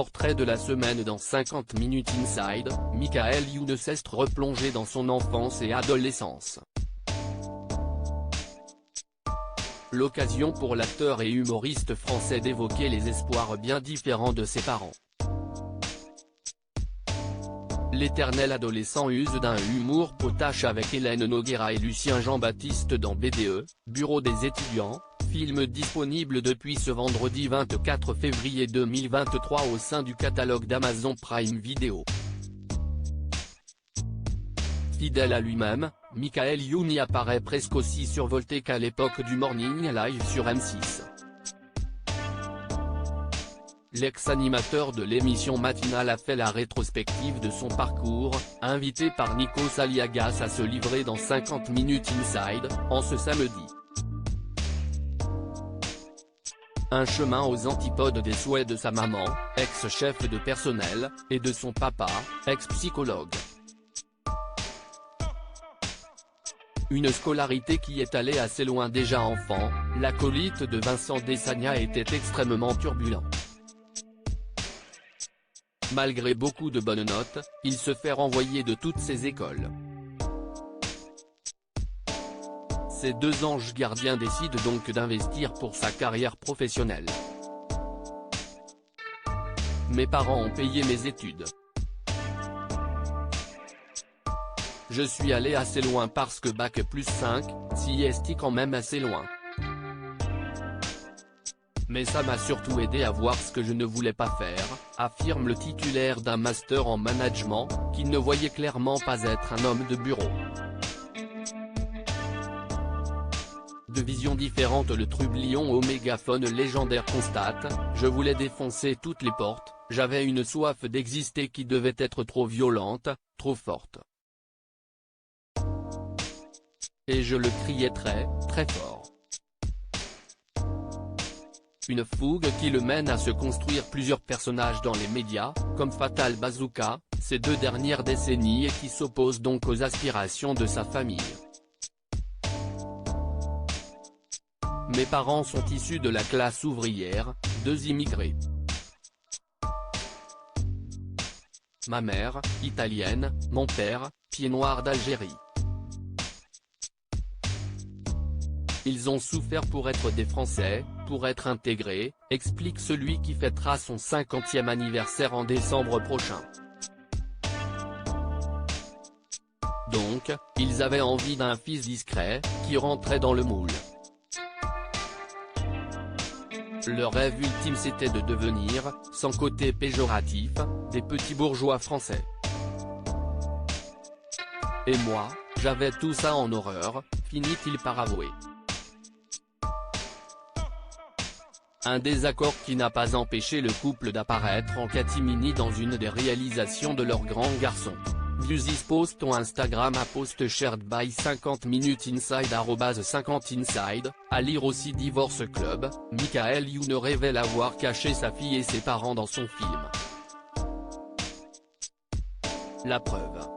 portrait de la semaine dans 50 Minutes Inside, Michael Youn s'est replongé dans son enfance et adolescence. L'occasion pour l'acteur et humoriste français d'évoquer les espoirs bien différents de ses parents. L'éternel adolescent use d'un humour potache avec Hélène Noguera et Lucien Jean-Baptiste dans BDE, Bureau des étudiants, film disponible depuis ce vendredi 24 février 2023 au sein du catalogue d'Amazon Prime Video. Fidèle à lui-même, Michael Youn y apparaît presque aussi survolté qu'à l'époque du Morning Live sur M6. L'ex-animateur de l'émission matinale a fait la rétrospective de son parcours, invité par Nikos Aliagas à se livrer dans 50 Minutes Inside, en ce samedi. Un chemin aux antipodes des souhaits de sa maman, ex-chef de personnel, et de son papa, ex-psychologue. Une scolarité qui est allée assez loin déjà enfant, l'acolyte de Vincent Desagna était extrêmement turbulent. Malgré beaucoup de bonnes notes, il se fait renvoyer de toutes ses écoles. Ces deux anges gardiens décident donc d'investir pour sa carrière professionnelle. Mes parents ont payé mes études. Je suis allé assez loin parce que bac+5, si est quand même assez loin. Mais ça m'a surtout aidé à voir ce que je ne voulais pas faire, affirme le titulaire d'un master en management, qui ne voyait clairement pas être un homme de bureau. De visions différentes, le trublion au mégaphone légendaire constate « Je voulais défoncer toutes les portes, j'avais une soif d'exister qui devait être trop violente, trop forte. Et je le criais très, très fort. » Une fougue qui le mène à se construire plusieurs personnages dans les médias, comme Fatal Bazooka, ces 2 dernières décennies, et qui s'oppose donc aux aspirations de sa famille. Mes parents sont issus de la classe ouvrière, 2 immigrés. Ma mère, italienne, mon père, pied noir d'Algérie. Ils ont souffert pour être des Français, pour être intégrés, explique celui qui fêtera son 50e anniversaire en décembre prochain. Donc, ils avaient envie d'un fils discret, qui rentrait dans le moule. Leur rêve ultime c'était de devenir, sans côté péjoratif, des petits bourgeois français. Et moi, j'avais tout ça en horreur, finit-il par avouer. Un désaccord qui n'a pas empêché le couple d'apparaître en catimini dans une des réalisations de leur grand garçon. Views is post on Instagram à post shared by 50 Minutes Inside @50inside, à lire aussi Divorce Club, Michael Youn révèle avoir caché sa fille et ses parents dans son film. La preuve.